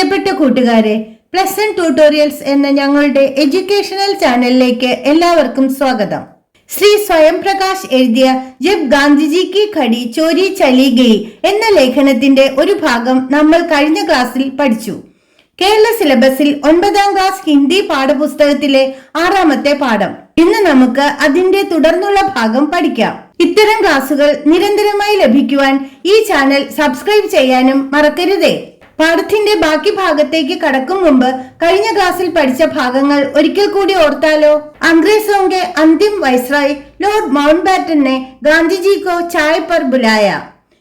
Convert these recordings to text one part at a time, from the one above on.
പ്രിയപ്പെട്ട കൂട്ടുകാരെ, plus one tutorials എന്ന ഞങ്ങളുടെ എഡ്യൂക്കേഷണൽ ചാനലിലേക്ക് എല്ലാവർക്കും സ്വാഗതം. ശ്രീ സ്വയം പ്രകാശ് എഴുതിയ ജബ് ഗാന്ധിജി കി ഖടി ചോരി ചലി ഗയി എന്ന ലേഖനത്തിന്റെ ഒരു ഭാഗം നമ്മൾ കഴിഞ്ഞ ക്ലാസ്സിൽ പഠിച്ചു. കേരള സിലബസിൽ 9ാം ക്ലാസ് ഹിന്ദി പാഠപുസ്തകത്തിലെ 6ാമത്തെ പാഠം. ഇന്ന് നമുക്ക് അതിന്റെ തുടർന്നുള്ള ഭാഗം പഠിക്കാം. ഇത്തരം ക്ലാസുകൾ നിരന്തരമായി ലഭിക്കുവാൻ ഈ ചാനൽ സബ്സ്ക്രൈബ് ചെയ്യാനും മറക്കരുതേ. പാഠത്തിന്റെ ബാക്കി ഭാഗത്തേക്ക് കടക്കും മുമ്പ് കഴിഞ്ഞ ക്ലാസ്സിൽ പഠിച്ച ഭാഗങ്ങൾ ഒരിക്കൽ കൂടി ഓർത്താലോ. अंग्रेजों के अंतिम वायसराय लॉर्ड माउंटबैटन ने गांधी जी को चाय पर बुलाया.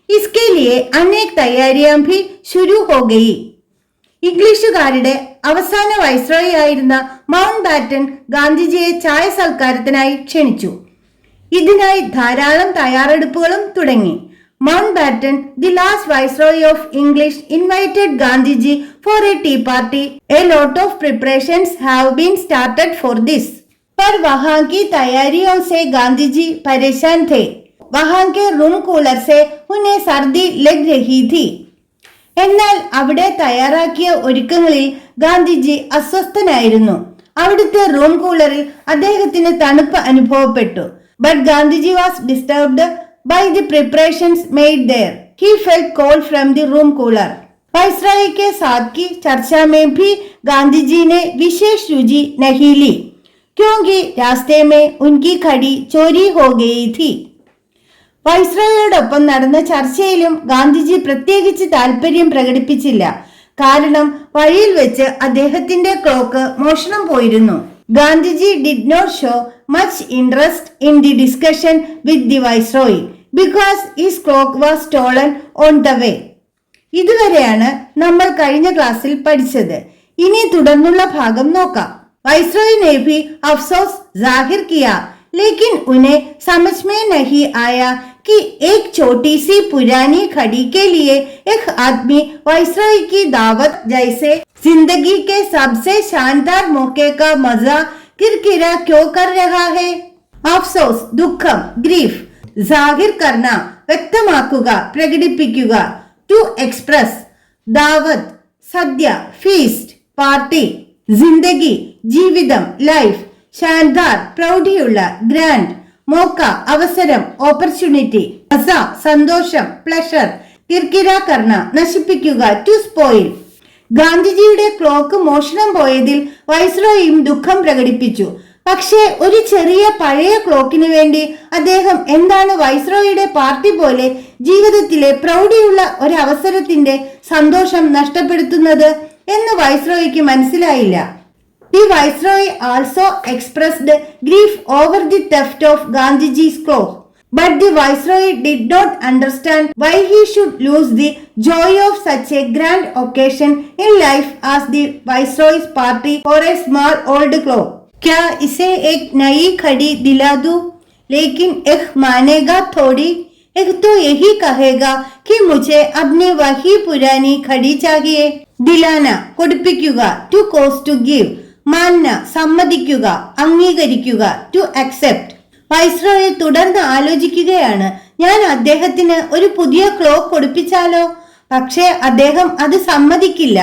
इसके लिए अनेक तैयारियां भी शुरू हो गई. ഇംഗ്ലീഷുകാരുടെ അവസാന വൈസ്രോയി ആയിരുന്ന മൗണ്ട് ബാറ്റൻ ഗാന്ധിജിയെ ചായ സൽക്കാരത്തിനായി ക്ഷണിച്ചു. ഇതിനായി ധാരാളം തയ്യാറെടുപ്പുകളും തുടങ്ങി. Mountbatten, the last viceroy of English, invited Gandhiji for a tea party. A lot of preparations have been started for this. पर वहाँ की तैयारियों से गांधीजी परेशान थे. वहाँ के रूम कूलर से उन्हें सर्दी लग रही थी. എന്നാൽ അവിടെ തയ്യാറാക്കിയ ഒരുക്കങ്ങളിൽ ഗാന്ധിജി അസ്വസ്ഥനായിരുന്നു. അവിടുത്തെ റൂം കൂളറിൽ അദ്ദേഹത്തിന് തണുപ്പ് അനുഭവപ്പെട്ടു. But Gandhiji was disturbed by the preparations made there. He felt cold from the room cooler. Viceroy के साथ की चर्चा में भी गांधीजी ने विशेष रुचि नहीं ली, क्योंकि रास्ते में उनकी खड़ी चोरी हो गई थी. വൈസ്രോയോടൊപ്പം നടന്ന ചർച്ചയിലും ഗാന്ധിജി പ്രത്യേകിച്ച് താല്പര്യം പ്രകടിപ്പിച്ചില്ല. കാരണം വഴിയിൽ വെച്ച് അദ്ദേഹത്തിന്റെ ക്ലോക്ക് മോഷണം പോയിരുന്നു. Gandhiji did not show much interest in the discussion with the viceroy because his clock was stolen on the way. ഇതുവരെയാണ് നമ്മൾ കഴിഞ്ഞ ക്ലാസ്സിൽ പഠിച്ചത്. ഇനി തുടർന്നുള്ള ഭാഗം നോക്കാം. വൈസ്രോയി ने भी अफसोस जाहिर किया, लेकिन उन्हें समझ में नहीं आया कि एक छोटी सी पुरानी खड़ी के लिए एक आदमी वायसराय की दावत जैसे जिंदगी के सबसे शानदार मौके का मजा किरकिरा क्यों कर रहा है. अफसोस, ദുഃഖം, ഗ്രീഫ്, जाहिर करना, വ്യക്തമാക്കുക, പ്രകടിപ്പിക്കുക, ടു എക്സ്പ്രസ്, ദാവത്ത്, സദ്യ, ഫീസ്റ്റ്, പാർട്ടി, ജിന്ദഗി, ജീവിതം, ലൈഫ്, ഷാൻദാർ, പ്രൗഢിയുള്ള, ഗ്രാൻഡ്, മോക്ക, അവസരം, ഓപ്പർച്യൂണിറ്റി, മസ, സന്തോഷം, പ്ലഷർ, കിർക്കിര കർണ, നശിപ്പിക്കുക, ടു സ്പോയിൽ. ഗാന്ധിജിയുടെ ക്ലോക്ക് മോഷണം പോയതിൽ വൈസ്രോയും ദുഃഖം പ്രകടിപ്പിച്ചു. പക്ഷേ ഒരു ചെറിയ പഴയ ക്ലോക്കിന് വേണ്ടി അദ്ദേഹം എന്താണ് വൈസ്രോയുടെ പാർട്ടി പോലെ ജീവിതത്തിലെ പ്രൗഢിയുള്ള ഒരു അവസരത്തിന്റെ സന്തോഷം നഷ്ടപ്പെടുത്തുന്നത് എന്ന് വൈസ്രോയ്ക്ക് മനസ്സിലായില്ല. The Viceroy also expressed grief over the theft of Gandhiji's clock, but the Viceroy did not understand why he should lose the joy of such a grand occasion in life as the Viceroy's party for a small old clock. क्या इसे एक नई खड़ी दिला दूं? लेकिन एक मानेगा थोड़ी. एक तो यही कहेगा कि मुझे अपनी वही पुरानी खड़ी चाहिए. दिलाना, കൊടുപ്പിക്കുക, to cause to give. മാന്ന, സമ്മതിക്കുക, അംഗീകരിക്കുക, ടു അക്സെപ്റ്റ്. വൈസ്രോയെ തുടർന്ന് ആലോചിക്കുകയാണ്. ഞാൻ അദ്ദേഹത്തിന് ഒരു പുതിയ ക്ലോക്ക് കൊടുപ്പിച്ചാലോ? പക്ഷേ അദ്ദേഹം അത് സമ്മതിക്കില്ല.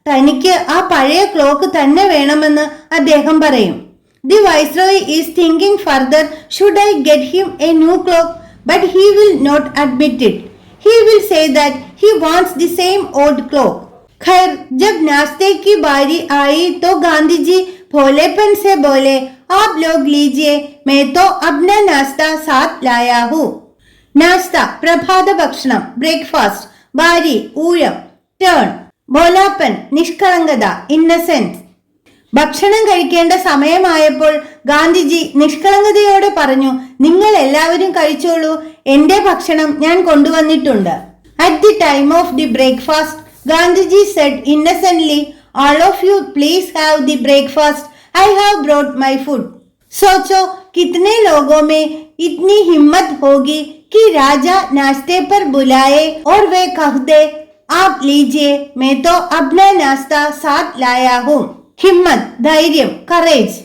തനിക്ക് ആ പഴയ ക്ലോക്ക് തന്നെ വേണമെന്ന് അദ്ദേഹം പറയും. The viceroy is thinking further, should I get him a new clock? But he will not admit it. He will say that he wants the same old clock. खैर, जब नाश्ते की बारी आई तो गांधीजी भोलेपन से बोले, आप लोग लीजिए, मैं तो अपना नाश्ता साथ लाया हूँ. नाश्ता, പ്രഭാത ഭക്ഷണം, ബ്രേക്ക്ഫാസ്റ്റ്, ബാരി, ഊഴം, ടേൺ, ഭോലാപ്പൻ, നിഷ്കളങ്കത, ഇന്നസെൻസ്. ഭക്ഷണം കഴിക്കേണ്ട സമയമായപ്പോൾ ഗാന്ധിജി നിഷ്കളങ്കതയോടെ പറഞ്ഞു, നിങ്ങൾ എല്ലാവരും കഴിച്ചോളൂ, എന്റെ ഭക്ഷണം ഞാൻ കൊണ്ടുവന്നിട്ടുണ്ട്. At the time of the breakfast, Gandhiji said innocently, all of you please have the breakfast. I have brought my food. सोचो कितने लोगों में इतनी हिम्मत होगी कि राजा नाश्ते पर बुलाए और वे कह दे, आप लीजिए, मैं तो अपना नाश्ता साथ लाया हूँ. हिम्मत, ധൈര്യം, കറേജ്.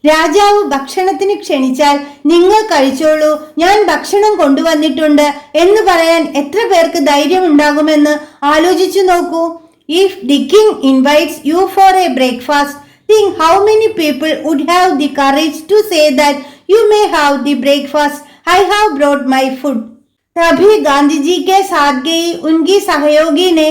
രാജാവ് ഭക്ഷണത്തിന് ക്ഷണിച്ചാൽ നിങ്ങൾ കഴിച്ചോളൂ, ഞാൻ ഭക്ഷണം കൊണ്ടുവന്നിട്ടുണ്ട് എന്ന് പറയാൻ എത്ര പേർക്ക് ധൈര്യം ഉണ്ടാകുമെന്ന് ആലോചിച്ചു നോക്കൂ. If the king invites you for a breakfast, think how many people would have the courage to say that you may have the breakfast. I have brought my food. तभी गांधी जी के साथ गई उनकी सहयोगी ने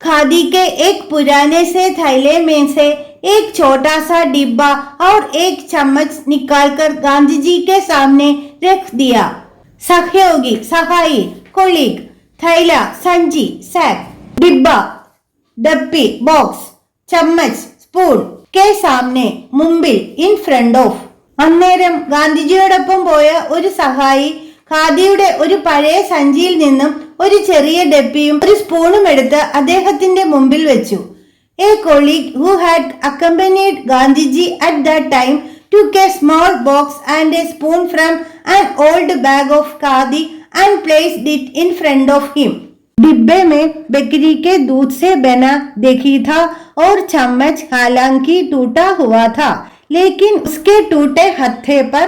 खादी के एक पुराने से थैले में से एक छोटा सा डिब्बा और एक चम्मच निकालकर गांधी जी के सामने रख दिया। सहयोगी सहाई कोलीग, थैला संची सैक, डिब्बा डब्बी बॉक्स, चम्मच स्पूൺ के सामने മുമ്പിൽ ഇൻ ഫ്രണ്ട് ഓഫ്. അന്നേരം ഗാന്ധിജിയോടൊപ്പം പോയ ഒരു സഹായി ഖാദിയുടെ ഒരു പഴയ സഞ്ചിയിൽ നിന്നും ഒരു ചെറിയ ഡപ്പിയും ഒരു സ്പൂണും എടുത്ത് അദ്ദേഹത്തിന്റെ മുമ്പിൽ വെച്ചു. A colleague who had accompanied Gandhiji at that time took a small box and a spoon from an old bag of khadi and placed it in front of him. डिब्बे में बकरी के दूध से बना देखी था और चम्मच हालांकि टूटा हुआ था, लेकिन उसके टूटे हत्थे पर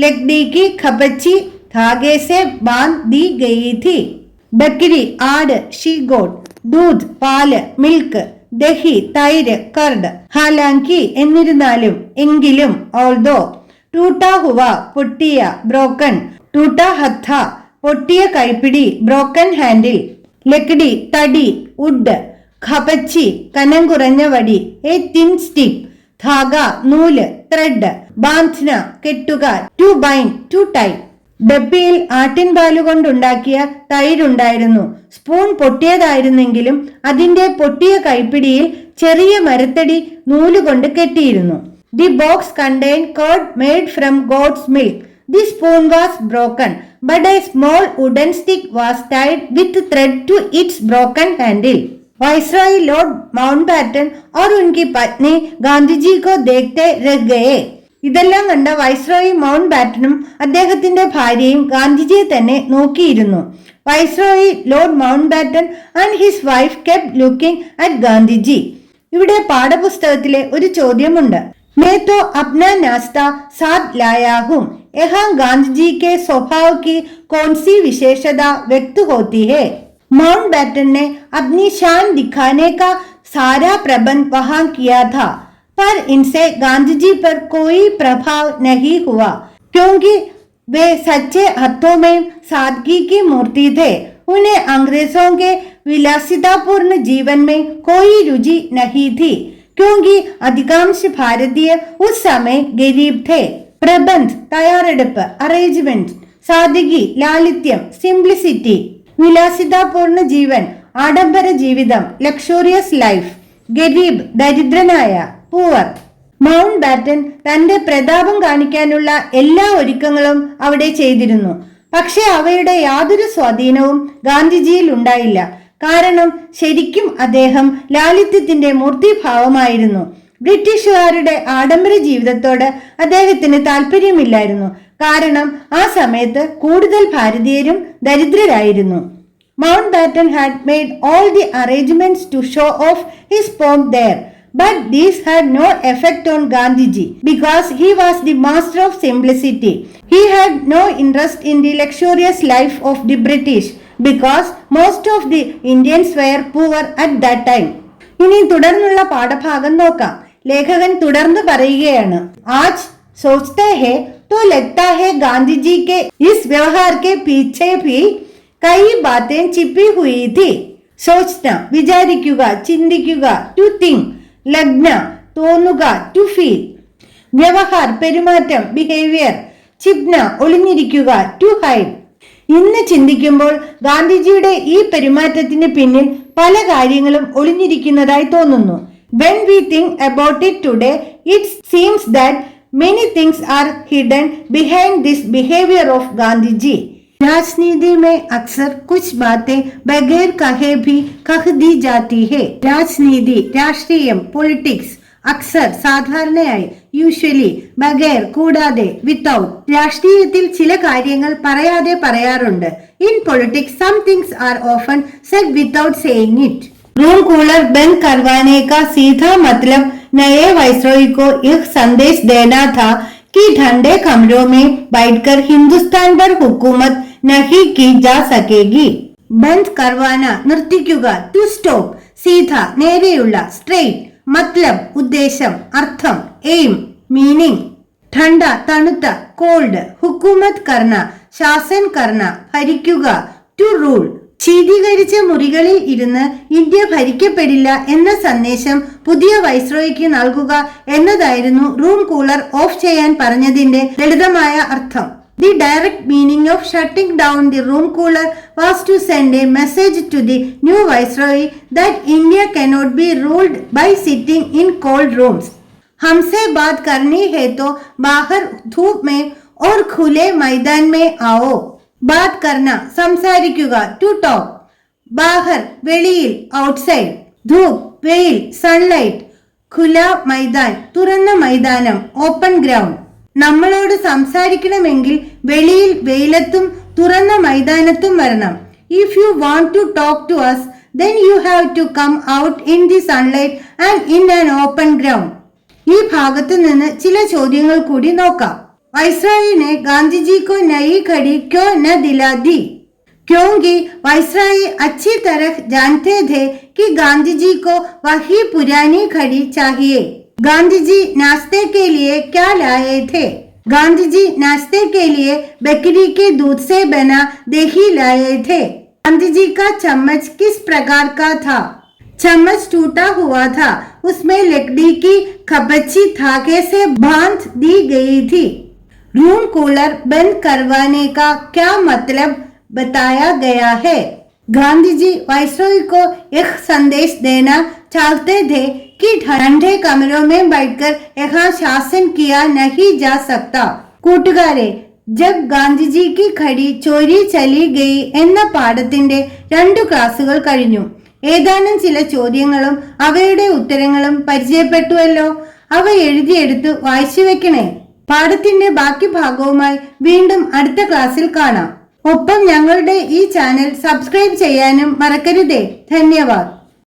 लकड़ी की खपची धागे से बांध दी गई थी. बकरी आड़ शी गोट, दूध പാല് മിൽക്ക്, ദഹി തൈര് കർഡ്, ഹാലാങ്കി എന്നിരുന്നാലും എങ്കിലും, ഓൾദോ, ടൂട്ടാ ഹുവ പൊട്ടിയ ബ്രോക്കൺ, ടൂട്ടാ ഹത്ത പൊട്ടിയ കൈപ്പിടി ബ്രോക്കൺ ഹാൻഡിൽ, ലക്കടി തടി വുഡ്, ഖപച്ചി കനം കുറഞ്ഞ വടി, എ തിൻ സ്റ്റിക് ധാഗ നൂല് ത്രെഡ്, ബാന്ധന കെട്ടുക, ടു ബൈൻഡ് ടു ടൈ. ഡബ്ബിയിൽ ആട്ടിൻപാലുകൊണ്ടുണ്ടാക്കിയ തൈരുണ്ടായിരുന്നു. സ്പൂൺ പൊട്ടിയതായിരുന്നെങ്കിലും അതിന്റെ പൊട്ടിയ കൈപ്പിടിയിൽ ചെറിയ മരത്തടി നൂലുകൊണ്ട് കെട്ടിയിരുന്നു. The box contain curd made from goat's milk. The spoon was broken but a small wooden stick was tied with thread to its broken handle. Viceroy Lord Mountbatten और उनकी पत्नी गांधी जी को देखते रह गए. ഇതെല്ലാം കണ്ട വൈസ്രോയി മൗണ്ട് ബാറ്റനും അദ്ദേഹത്തിന്റെ ഭാര്യയും ഗാന്ധിജിയെ തന്നെ നോക്കിയിരുന്നു. Viceroy Lord mount batten and his wife kept looking at Gandhiji. ഇവിടെ പാഠപുസ്തകത്തിലെ ഒരു ചോദ്യമുണ്ട്. मैं तो अपना नाश्ता साथ लाया हूँ. यहाँ गांधी जी के स्वभाव की कौन सी विशेषता व्यक्त होती है? माउंट बैटन ने अपनी शान दिखाने का सारा प्रबंध वहाँ किया था, पर इनसे गांधी जी पर कोई प्रभाव नहीं हुआ, क्योंकि वे सच्चे हाथों में सादगी की मूर्ति थे. उन्हें अंग्रेजों के विलासितापूर्ण जीवन में कोई रुचि नहीं थी, क्योंकि अधिकांश भारतीय उस समय गरीब थे. प्रबंध तैयारेടുപ്പ്, അറേഞ്ച്മെന്റ്, സാദഗി ലാളിത്യം, സിംപ്ലിസിറ്റി, വിലാസിതാപൂർണ്ണ ജീവൻ ആഡംബര ജീവിതം, ലക്ഷൂറിയസ് ലൈഫ്, ഗരീബ് ദരിദ്രനായ, പൂവർ. മൗണ്ട് ബാറ്റൻ തന്റെ പ്രതാപം കാണിക്കാനുള്ള എല്ലാ ഒരുക്കങ്ങളും അവിടെ ചെയ്തിരുന്നു. പക്ഷെ അവയുടെ യാതൊരു സ്വാധീനവും ഗാന്ധിജിയിൽ ഉണ്ടായില്ല. കാരണം ശരിക്കും അദ്ദേഹം ലാളിത്യത്തിന്റെ മൂർത്തിഭാവമായിരുന്നു. ബ്രിട്ടീഷുകാരുടെ ആഡംബര ജീവിതത്തോട് അദ്ദേഹത്തിന് താല്പര്യമില്ലായിരുന്നു. കാരണം ആ സമയത്ത് കൂടുതൽ ഭാരതീയരും ദരിദ്രരായിരുന്നു. Mountbatten had made all the arrangements to show off his pomp there, but these had no effect on Gandhiji because he was the master of simplicity. He had no interest in the luxurious life of the British because most of the Indians were poor at that time. ഇനി തുടർന്നുള്ള പാഠഭാഗം നോക്കാം. ലേഖകൻ തുടർന്ന് പറയുകയാണ്. ആജ് सोचते हैं तो लगता है गांधी जी के इस व्यवहार के पीछे भी कई बातें छिपी हुई थी. सोचना വിചാരിക്കുക, ചിന്തിക്കുക, ടു തിങ്ക്, ലഗ്ന തോന്നുക, ടു ഫീൽ. വ്യവഹാർ പെരുമാറ്റം, ബിഹേവിയർ. ചിപ്ന ഒളിഞ്ഞിരിക്കുക, ടു ഹൈഡ്. ഇന്ന് ചിന്തിക്കുമ്പോൾ ഗാന്ധിജിയുടെ ഈ പെരുമാറ്റത്തിന് പിന്നിൽ പല കാര്യങ്ങളും ഒളിഞ്ഞിരിക്കുന്നതായി തോന്നുന്നു. When we think about it today, it seems that many things are hidden behind this behavior of Gandhiji. राजनीति में अक्सर कुछ बातें बगैर कहे भी कह दी जाती है. राजनीति, രാഷ്ട്രീയം, പൊളിറ്റിക്സ്, അക്സർ സാധാരണയായി, യൂഷ്വലി, ബഗൈർ കൂടാതെ, വിത്തൗട്ട്. രാഷ്ട്രീയത്തിൽ ചില കാര്യങ്ങൾ പറയാതെ പറയാറുണ്ട്. In politics some things are often said without saying it. Room cooler बंद करवाने का सीधा मतलब नए वाइसरॉय को यह संदेश देना था कि ठंडे कमरों में बैठकर हिंदुस्तान पर हुकूमत नहीं की जा सकेगी. बंद करवाना നിർത്തിക്കുക, ടു സ്റ്റോപ്പ്. സീധ നേരെയുള്ള, സ്ട്രെയിറ്റ് മത്ലബ് ഉദ്ദേശം, അർത്ഥം, എയിം മീനിങ്, ठंड തണുത്ത, കോൾഡ്, ഹുക്കൂമത്ത് കർണ ശാസൻ കർണ ഭരിക്കുക, ടു റൂൾ. ശീതീകരിച്ച മുറികളിൽ ഇരുന്ന് ഇന്ത്യ ഭരിക്കപ്പെടില്ല എന്ന സന്ദേശം പുതിയ വൈസ്രോയിക്ക് നൽകുക എന്നതായിരുന്നു റൂം കൂളർ ഓഫ് ചെയ്യാൻ പറഞ്ഞതിന്റെ ലളിതമായ അർത്ഥം. The direct meaning of shutting down the room cooler was to send a message to the new viceroy that India cannot be ruled by sitting in cold rooms. हमसे बात करनी है तो बाहर धूप में और खुले मैदान में आओ. बात करना സംസാരിക്കുക, to talk. ബാഹർ വെളിയിൽ, outside. ധൂപ് വെയിൽ, sunlight. ഖുല മൈതാൻ തുറന്ന മൈതാനം, open ground. നമ്മളോട് സംസാരിക്കണമെങ്കിൽ വെളിയിൽ വെയിലത്തും തുറന്ന മൈതാനത്തും വരണം. If you want to talk to us, then you have to come out in the sunlight and in an open ground. ഈ ഭാഗത്ത് നിന്ന് ചില ചോദ്യങ്ങൾ കൂടി നോക്കാം. वायसराय ने गांधी जी को नई घड़ी क्यों न दिला दी? क्योंकि वायसराय अच्छी तरह जानते थे कि गांधी जी को वही पुरानी घड़ी चाहिए. गांधी जी नाश्ते के लिए क्या लाए थे? गांधी जी नाश्ते के लिए बकरी के दूध से बना दही लाए थे. गांधी जी का चम्मच किस प्रकार का था? चम्मच टूटा हुआ था, उसमें लकड़ी की खपच्ची धागे से बांध दी गई थी. रूम कूलर बंद करवाने का क्या मतलब बताया गया है? गांधी जी वायसराय को एक संदेश देना चाहते थे कि ठंडे कमरों में बैठकर यहाँ शासन किया नहीं जा सकता. കൂട്ടുകാരെ, ജബ് ഗാന്ധിജി की घड़ी चोरी चली गई എന്ന പാഠത്തിന്റെ 2 ക്ലാസുകൾ കഴിഞ്ഞു. ഏതാനും ചില ചോദ്യങ്ങളും അവയുടെ ഉത്തരങ്ങളും പരിചയപ്പെട്ടുവല്ലോ. അവ എഴുതിയെടുത്ത് വായിച്ചു വെക്കണേ. പാഠത്തിന്റെ ബാക്കി ഭാഗവുമായി വീണ്ടും അടുത്ത ക്ലാസ്സിൽ കാണാം. ഒപ്പം ഞങ്ങളുടെ ഈ ചാനൽ സബ്സ്ക്രൈബ് ചെയ്യാനും മറക്കരുതേ. ധന്യവാദ്.